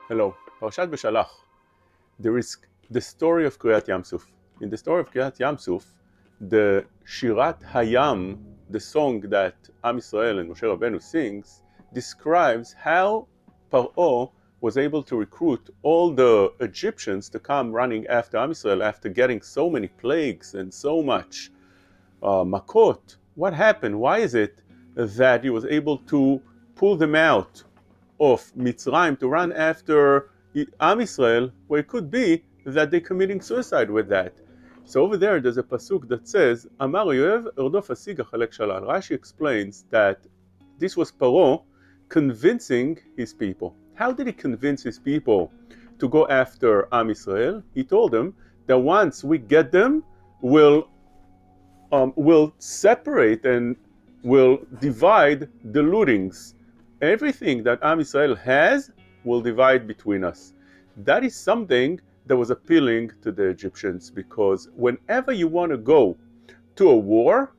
Hello. Parashat Beshalach. There is the story of Kriyat Yamsuf. In the story of Kriyat Yamsuf, the Shirat Hayam, the song that Am Yisrael and Moshe Rabbeinu sings, describes how Paro was able to recruit all the Egyptians to come running after Am Yisrael after getting so many plagues and so much makot. What happened? Why is it that he was able to pull them out of Mitzrayim to run after Am Yisrael, where it could be that they're committing suicide with that? So over there's a pasuk that says, Amar Yoev erdof asiga chalek shalal. Rashi explains that this was Paro convincing his people. How did he convince his people to go after Am Yisrael? He told them that once we get them, we'll separate and will divide the lootings. Everything that Am Yisrael has will divide between us. That is something that was appealing to the Egyptians, because whenever you want to go to a war,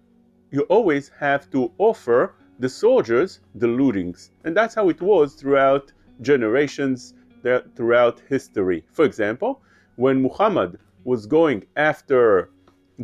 you always have to offer the soldiers the lootings. And that's how it was throughout generations, throughout history. For example, when Muhammad was going after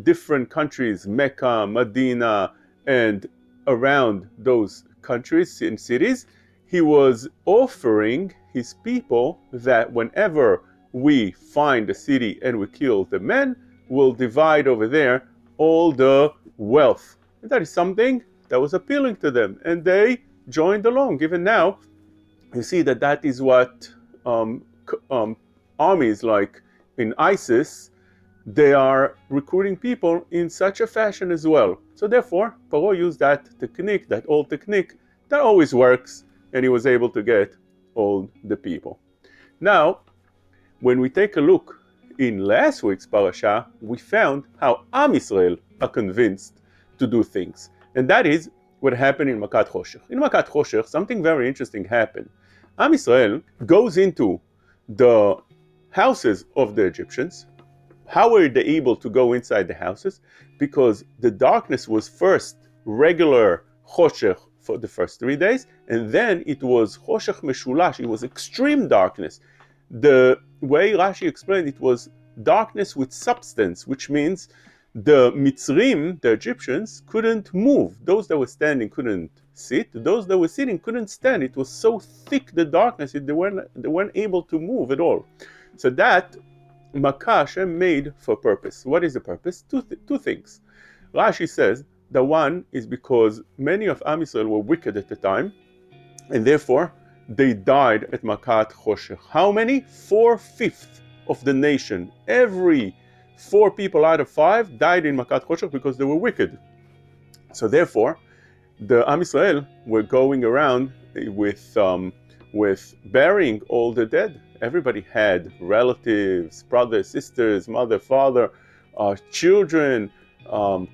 different countries, Mecca, Medina, and around those countries and cities, he was offering his people that whenever we find a city and we kill the men, we'll divide over there all the wealth. And that is something that was appealing to them, and they joined along. Even now, you see that is what armies like in ISIS, they are recruiting people in such a fashion as well. So therefore, Paro used that technique, that old technique, that always works, and he was able to get all the people. Now, when we take a look in last week's parasha, we found how Am Yisrael are convinced to do things. And that is what happened in Makat Choshech. In Makat Choshech, something very interesting happened. Am Yisrael goes into the houses of the Egyptians. How were they able to go inside the houses? Because the darkness was first regular Choshech for the first 3 days, and then it was Choshech Meshulash, it was extreme darkness. The way Rashi explained it was darkness with substance, which means the Mitzrim, the Egyptians, couldn't move. Those that were standing couldn't sit. Those that were sitting couldn't stand. It was so thick, the darkness, they weren't able to move at all. So that Makkah Hashem made for purpose. What is the purpose? Two things. Rashi says that one is because many of Am Yisrael were wicked at the time, and therefore they died at Makat Choshech. How many? 4/5 of the nation. Every 4 people out of 5 died in Makat Choshech because they were wicked. So therefore, the Am Yisrael were going around with burying all the dead. Everybody had relatives, brothers, sisters, mother, father, children,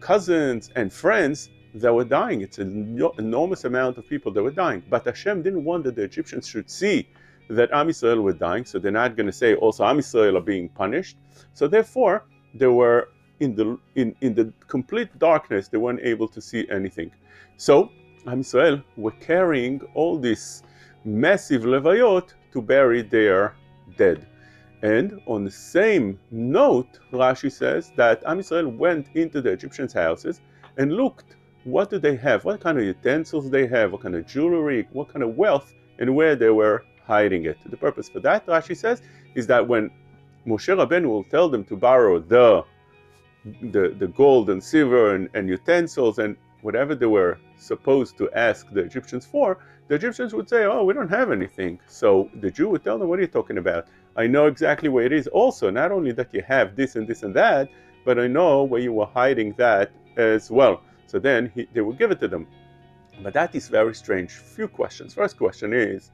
cousins, and friends that were dying. It's an enormous amount of people that were dying. But Hashem didn't want that the Egyptians should see that Am Yisrael were dying, so they're not going to say also Am Yisrael are being punished. So therefore, they were in the complete darkness. They weren't able to see anything. So Am Yisrael were carrying all this massive levayot to bury their dead. And on the same note, Rashi says that Am Yisrael went into the Egyptians' houses and looked, what do they have? What kind of utensils they have? What kind of jewelry? What kind of wealth? And where they were hiding it. The purpose for that, Rashi says, is that when Moshe Rabbeinu will tell them to borrow the gold and silver and utensils and whatever they were supposed to ask the Egyptians for, the Egyptians would say, oh, we don't have anything. So the Jew would tell them, what are you talking about? I know exactly where it is also. Not only that you have this and this and that, but I know where you were hiding that as well. So then they would give it to them. But that is very strange. Few questions. First question is,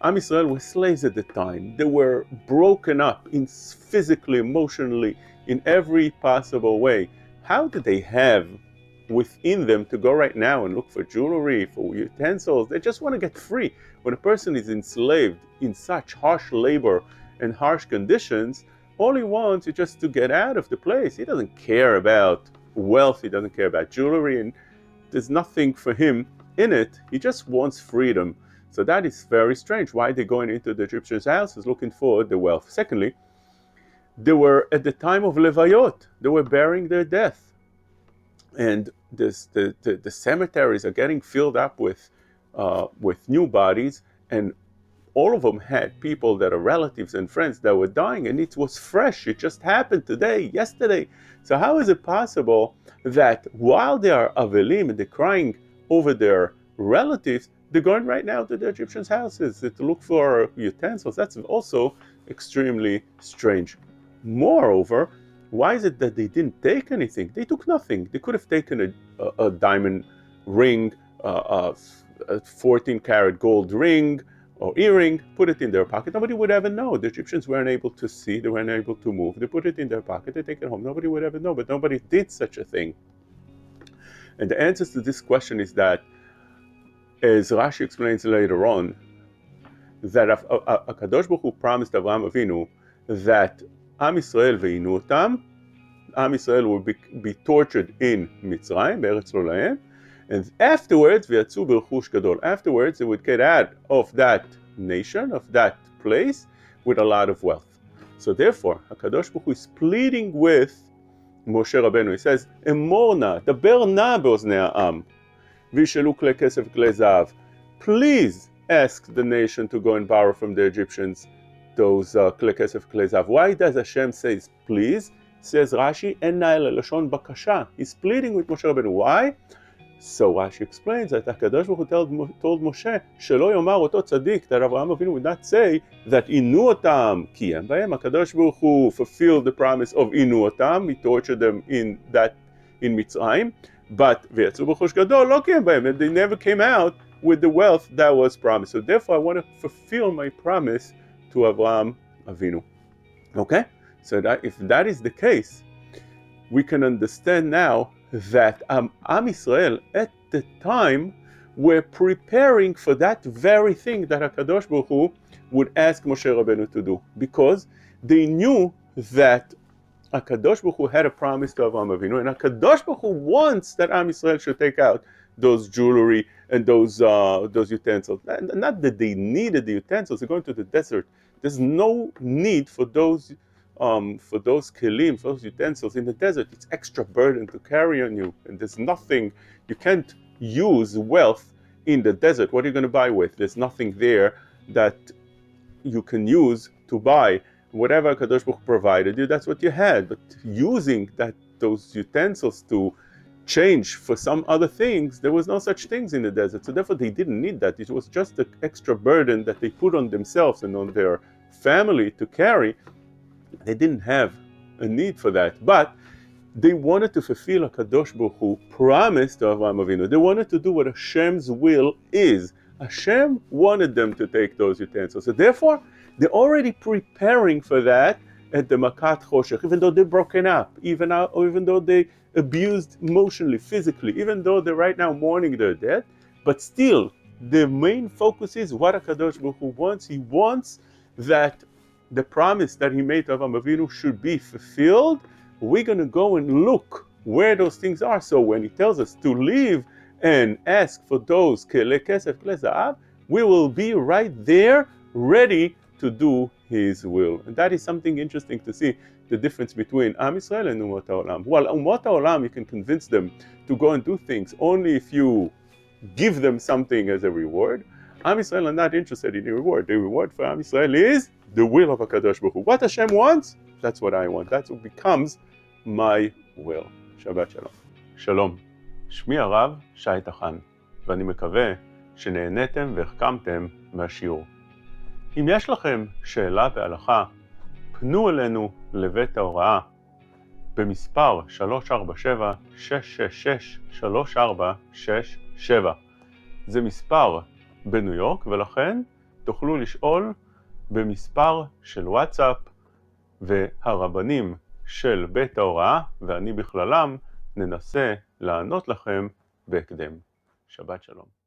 Am Yisrael were slaves at the time. They were broken up physically, emotionally, in every possible way. How did they have within them to go right now and look for jewelry, for utensils? They just want to get free. When a person is enslaved in such harsh labor and harsh conditions, all he wants is just to get out of the place. He doesn't care about wealth, he doesn't care about jewelry, and there's nothing for him in it. He just wants freedom. So that is very strange. Why are they going into the Egyptians' houses looking for the wealth? Secondly, they were at the time of Levayot. They were burying their death. And the cemeteries are getting filled up with new bodies, and all of them had people that are relatives and friends that were dying, and it was fresh. It just happened today, yesterday. So how is it possible that while they are avelim and they're crying over their relatives, they're going right now to the Egyptians' houses to look for utensils? That's also extremely strange. Moreover, why is it that they didn't take anything? They took nothing. They could have taken a diamond ring, a 14-karat gold ring, or earring, put it in their pocket. Nobody would ever know. The Egyptians weren't able to see, they weren't able to move. They put it in their pocket, they take it home. Nobody would ever know, but nobody did such a thing. And the answer to this question is that, as Rashi explains later on, that HaKadosh Baruch Hu promised Avraham Avinu that Am Yisrael ve'inu otam, Am Yisrael will be tortured in Mitzrayim, Be'eretz lo lahem, and afterwards, v'yatzu b'rechush gadol. Afterwards, they would get out of that nation, of that place, with a lot of wealth. So therefore, HaKadosh Baruch Hu is pleading with Moshe Rabbeinu. He says, Emor na, daber na be'oznei ha'am, v'yishelu klei kesef v'klei zahav. Please ask the nation to go and borrow from the Egyptians those klei kesef v'klei zahav. Why does Hashem say please? Says Rashi, enna el lashon bakasha. He's pleading with Moshe Rabbeinu. Why? So Rashi explains that HaKadosh Baruch Hu told Moshe, Shelo yomar oto tzadik, that Avraham Avinu would not say that inu otam kiyem b'hem. HaKadosh Baruch Hu fulfilled the promise of inu otam. He tortured them in Mitzrayim, but v'yatzu b'rechush gadol lo kiyem b'hem, and they never came out with the wealth that was promised. So therefore, I want to fulfill my promise to Avraham Avinu. Okay, so that if that is the case, we can understand now that Am Yisrael at the time were preparing for that very thing that HaKadosh Baruch Hu would ask Moshe Rabbeinu to do, because they knew that HaKadosh Baruch Hu had a promise to Avraham Avinu, and HaKadosh Baruch Hu wants that Am Yisrael should take out those jewelry and those utensils. Not that they needed the utensils. They're going to the desert. There's no need for those kelim, for those utensils in the desert. It's extra burden to carry on you, and there's nothing, you can't use wealth in the desert. What are you going to buy with? There's nothing there that you can use to buy. Whatever Kadosh Baruch provided you, that's what you had. But using those utensils to change for some other things, there was no such things in the desert. So therefore they didn't need that. It was just the extra burden that they put on themselves and on their family to carry. They didn't have a need for that, but they wanted to fulfill HaKadosh Baruch Hu promise to Avraham Avinu. They wanted to do what Hashem's will is. Hashem wanted them to take those utensils. So therefore, they're already preparing for that at the Makat Choshech, even though they're broken up, even though they abused emotionally, physically, even though they're right now mourning their death, but still, the main focus is what HaKadosh Baruch Hu wants. He wants that the promise that he made to Avraham Avinu should be fulfilled. We're going to go and look where those things are. So when he tells us to leave and ask for those kelei kesef klei zahav, we will be right there ready to do his will. And that is something interesting to see, the difference between Am Yisrael and Umot HaOlam. Well, Umot HaOlam, you can convince them to go and do things only if you give them something as a reward. Am Yisrael are not interested in the reward. The reward for Am Yisrael is the will of HaKadosh Baruch Hu. What Hashem wants, that's what I want. That's what becomes my will. Shabbat Shalom. Shalom. שמי הרב שי תחן, ואני מקווה שנהניתם והחכמתם מהשיעור. אם יש לכם שאלה בהלכה, פנו אלינו לבית ההוראה במספר 347-666-3467. זה מספר בניו יורק, ולכן תוכלו לשאול במספר של וואטסאפ, והרבנים של בית ההוראה, ואני בכללם, ננסה לענות לכם בהקדם. שבת שלום.